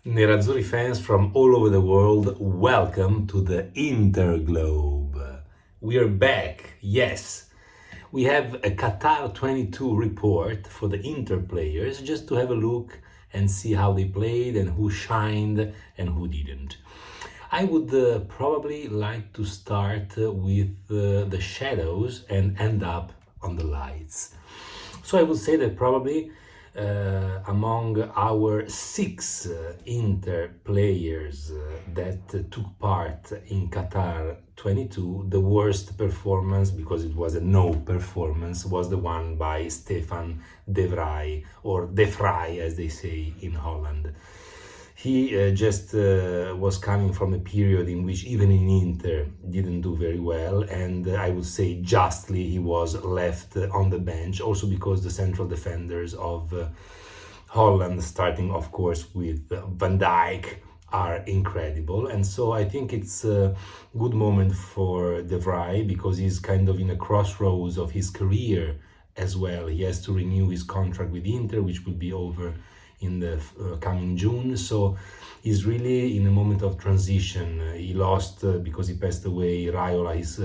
Nerazzurri fans from all over the world, welcome to the Interglobe. We are back, yes. We have a Qatar 22 report for the Inter players just to have a look and see how they played and who shined and who didn't. I would probably like to start with the shadows and end up on the lights. So I would say that probably among our six Inter players that took part in Qatar 22, the worst performance, because it was a no performance, was the one by Stefan De Vrij, or De Vrij as they say in Holland. He just was coming from a period in which even in Inter didn't do very well, and I would say justly he was left on the bench, also because the central defenders of Holland, starting of course with Van Dijk, are incredible. And so I think it's a good moment for De Vrij because he's kind of in a crossroads of his career as well. He has to renew his contract with Inter, which will be over in the coming June. So he's really in a moment of transition. He lost because he passed away Raiola, his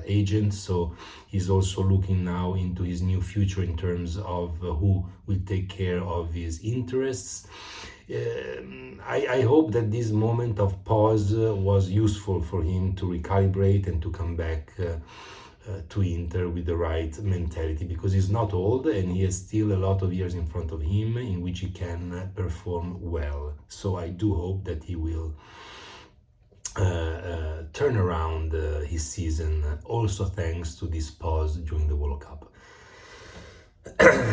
agent. So he's also looking now into his new future in terms of who will take care of his interests. I hope that this moment of pause was useful for him to recalibrate and to come back to Inter with the right mentality, because he's not old and he has still a lot of years in front of him in which he can perform well. So I do hope that he will turn around his season, also thanks to this pause during the World Cup.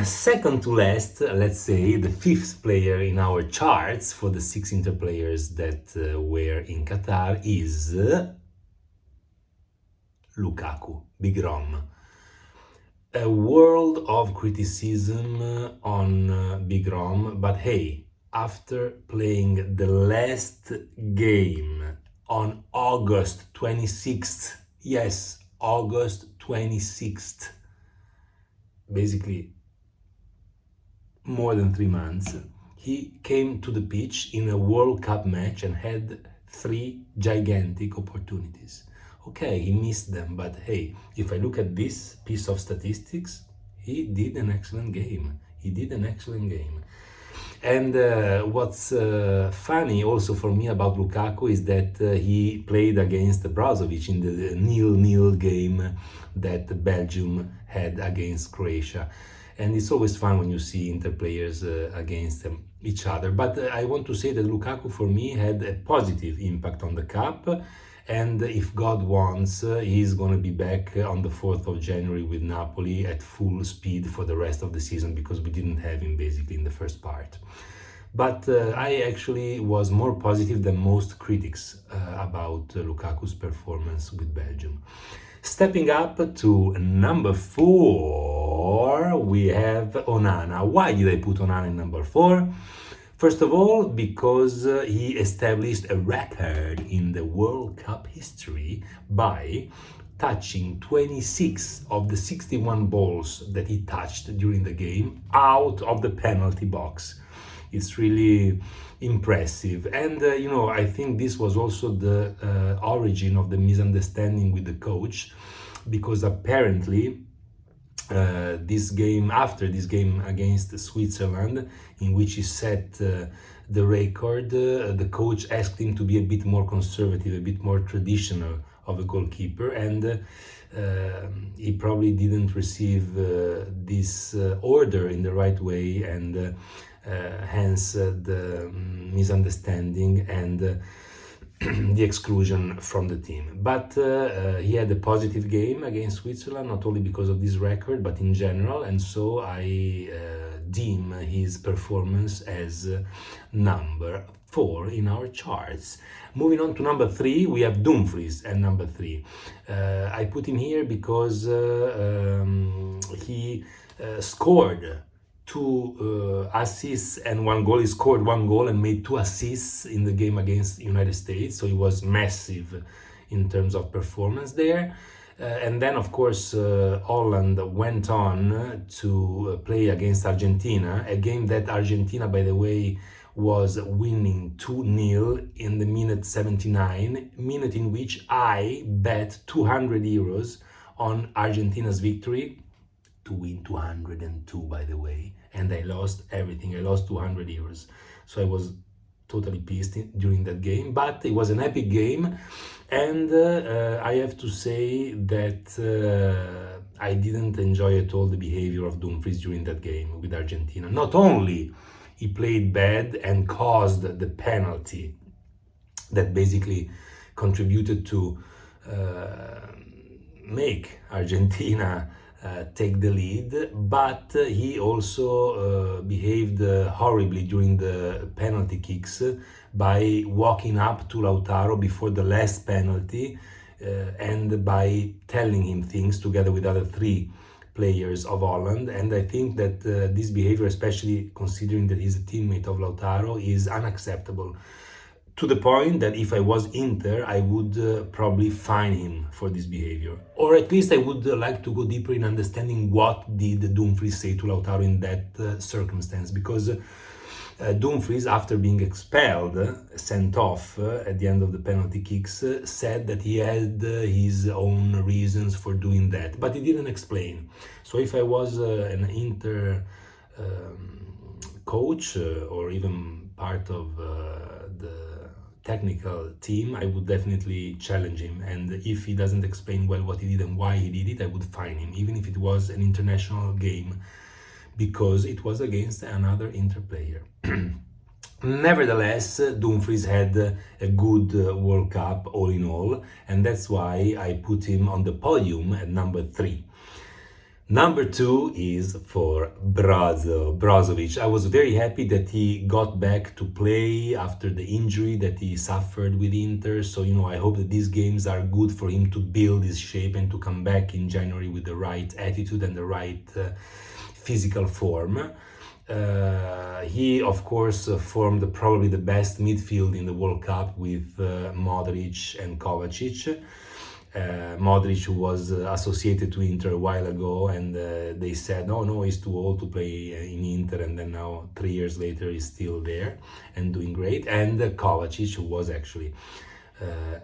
Second to last, let's say the fifth player in our charts for the six Inter players that were in Qatar is Lukaku, Big Rom. A world of criticism on Big Rom, but hey, after playing the last game on August 26th, yes, August 26th, basically more than 3 months, he came to the pitch in a World Cup match and had 3 gigantic opportunities. Okay, he missed them, but hey, if I look at this piece of statistics, he did an excellent game. He did an excellent game. And what's funny also for me about Lukaku is that he played against Brozovic in the 0-0 game that Belgium had against Croatia. And it's always fun when you see Inter players against each other. But I want to say that Lukaku, for me, had a positive impact on the cup. And if God wants, he's going to be back on the 4th of January with Napoli at full speed for the rest of the season, because we didn't have him basically in the first part. But I actually was more positive than most critics about Lukaku's performance with Belgium. Stepping up to number 4, we have Onana. Why did I put Onana in number 4? First of all, because he established a record in the World Cup history by touching 26 of the 61 balls that he touched during the game out of the penalty box. It's really impressive. And, I think this was also the origin of the misunderstanding with the coach, because apparently after this game against Switzerland, in which he set the record, the coach asked him to be a bit more conservative, a bit more traditional of a goalkeeper, and he probably didn't receive this order in the right way, and hence the misunderstanding and the exclusion from the team. But he had a positive game against Switzerland, not only because of this record, but in general, and so I deem his performance as number 4 in our charts. Moving on to number 3, we have Dumfries at number 3. I put him here because he scored 2 assists and 1 goal. He scored 1 goal and made 2 assists in the game against United States, so he was massive in terms of performance there. And then, of course, Holland went on to play against Argentina, a game that Argentina, by the way, was winning 2-0 in the minute 79, minute in which I bet 200 euros on Argentina's victory to win 202, by the way, and I lost everything. I lost 200 euros. So I was totally pissed during that game, but it was an epic game, and I have to say that I didn't enjoy at all the behavior of Dumfries during that game with Argentina. Not only he played bad and caused the penalty that basically contributed to make Argentina take the lead, but he also behaved horribly during the penalty kicks by walking up to Lautaro before the last penalty and by telling him things together with other three players of Holland. And I think that this behavior, especially considering that he's a teammate of Lautaro, is unacceptable. To the point that if I was Inter, I would probably fine him for this behavior. Or at least I would like to go deeper in understanding what did Dumfries say to Lautaro in that circumstance. Because Dumfries, after being expelled, sent off at the end of the penalty kicks, said that he had his own reasons for doing that. But he didn't explain. So if I was an Inter coach or even part of the technical team, I would definitely challenge him, and if he doesn't explain well what he did and why he did it, I would fine him, even if it was an international game, because it was against another Inter player. Nevertheless, Dumfries had a good World Cup all in all, and that's why I put him on the podium at number 3. Number 2 is for Brozovic. I was very happy that he got back to play after the injury that he suffered with Inter. So, I hope that these games are good for him to build his shape and to come back in January with the right attitude and the right physical form. He, of course, formed probably the best midfield in the World Cup with Modric and Kovacic. Modric, who was associated to Inter a while ago, and they said, no, he's too old to play in Inter, and then now 3 years later he's still there and doing great. And Kovacic, who was actually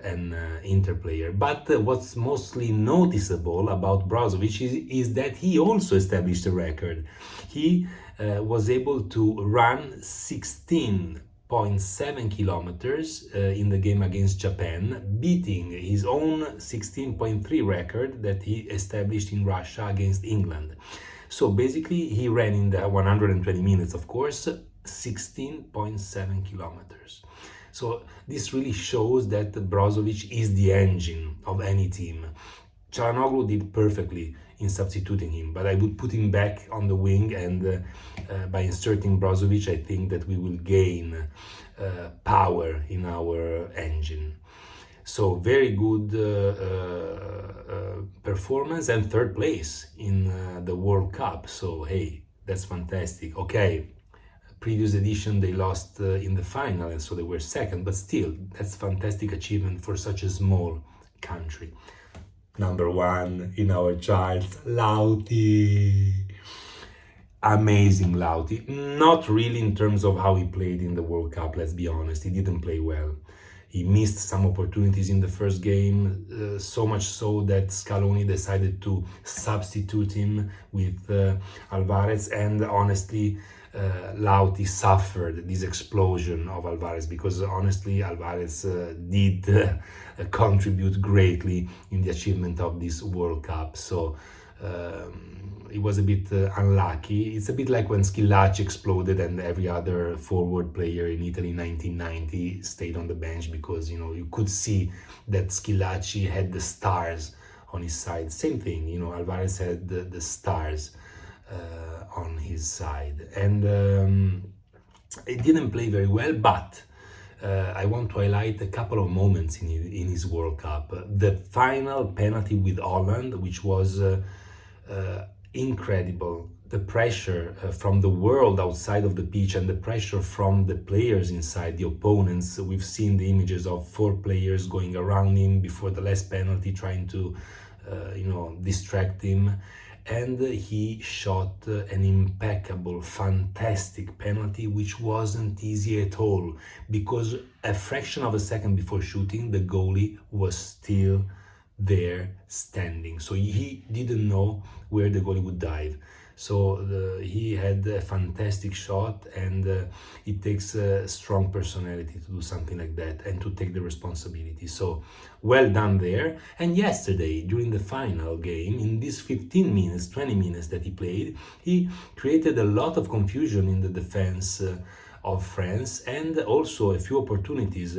an Inter player. But what's mostly noticeable about Brozovic is that he also established a record. He was able to run 16.7 kilometers in the game against Japan, beating his own 16.3 record that he established in Russia against England. So basically he ran in the 120 minutes, of course, 16.7 kilometers. So this really shows that Brozovic is the engine of any team. Çalhanoğlu did perfectly in substituting him, but I would put him back on the wing, and by inserting Brozovic, I think that we will gain power in our engine. So very good performance and third place in the World Cup. So hey, that's fantastic. Okay, previous edition they lost in the final, and so they were second, but still, that's fantastic achievement for such a small country. Number 1 in our charts, Lauti. Amazing Lauti. Not really in terms of how he played in the World Cup, let's be honest. He didn't play well. He missed some opportunities in the first game, so much so that Scaloni decided to substitute him with Alvarez, and honestly, Lauti suffered this explosion of Alvarez, because honestly Alvarez did contribute greatly in the achievement of this World Cup. So it was a bit unlucky. It's a bit like when Schillaci exploded and every other forward player in Italy in 1990 stayed on the bench, because you could see that Schillaci had the stars on his side. Same thing, Alvarez had the stars on his side, and he didn't play very well, but I want to highlight a couple of moments in his World Cup. The final penalty with Holland, which was incredible. The pressure from the world outside of the pitch and the pressure from the players inside, the opponents. We've seen the images of 4 players going around him before the last penalty, trying to distract him. and he shot an impeccable, fantastic penalty, which wasn't easy at all, because a fraction of a second before shooting, the goalie was still there standing. So he didn't know where the goalie would dive. So he had a fantastic shot, and it takes a strong personality to do something like that and to take the responsibility. So well done there. And yesterday, during the final game, in these 15 minutes, 20 minutes that he played, he created a lot of confusion in the defense of France, and also a few opportunities,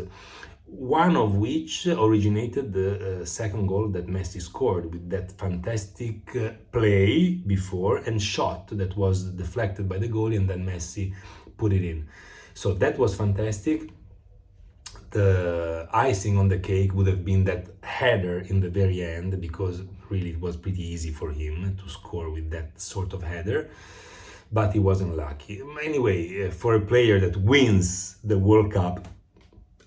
one of which originated the second goal that Messi scored with that fantastic play before and shot that was deflected by the goalie, and then Messi put it in. So that was fantastic. The icing on the cake would have been that header in the very end, because really it was pretty easy for him to score with that sort of header, but he wasn't lucky. Anyway, for a player that wins the World Cup,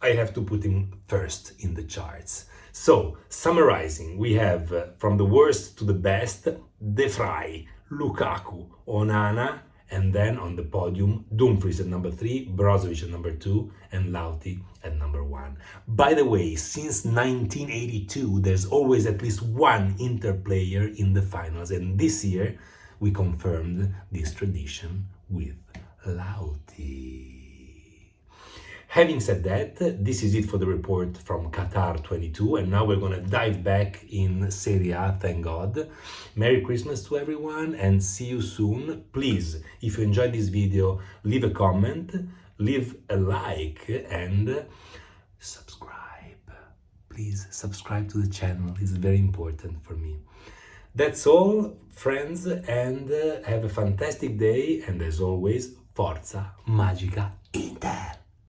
I have to put him first in the charts. So, summarizing, we have from the worst to the best, De Vrij, Lukaku, Onana, and then on the podium, Dumfries at number 3, Brozovic at number 2, and Lauti at number 1. By the way, since 1982, there's always at least one Inter player in the finals, and this year we confirmed this tradition with Lauti. Having said that, this is it for the report from Qatar 22, and now we're going to dive back in Serie A, thank God. Merry Christmas to everyone, and see you soon. Please, if you enjoyed this video, leave a comment, leave a like, and subscribe. Please subscribe to the channel, it's very important for me. That's all, friends, and have a fantastic day, and as always, Forza Magica Inter!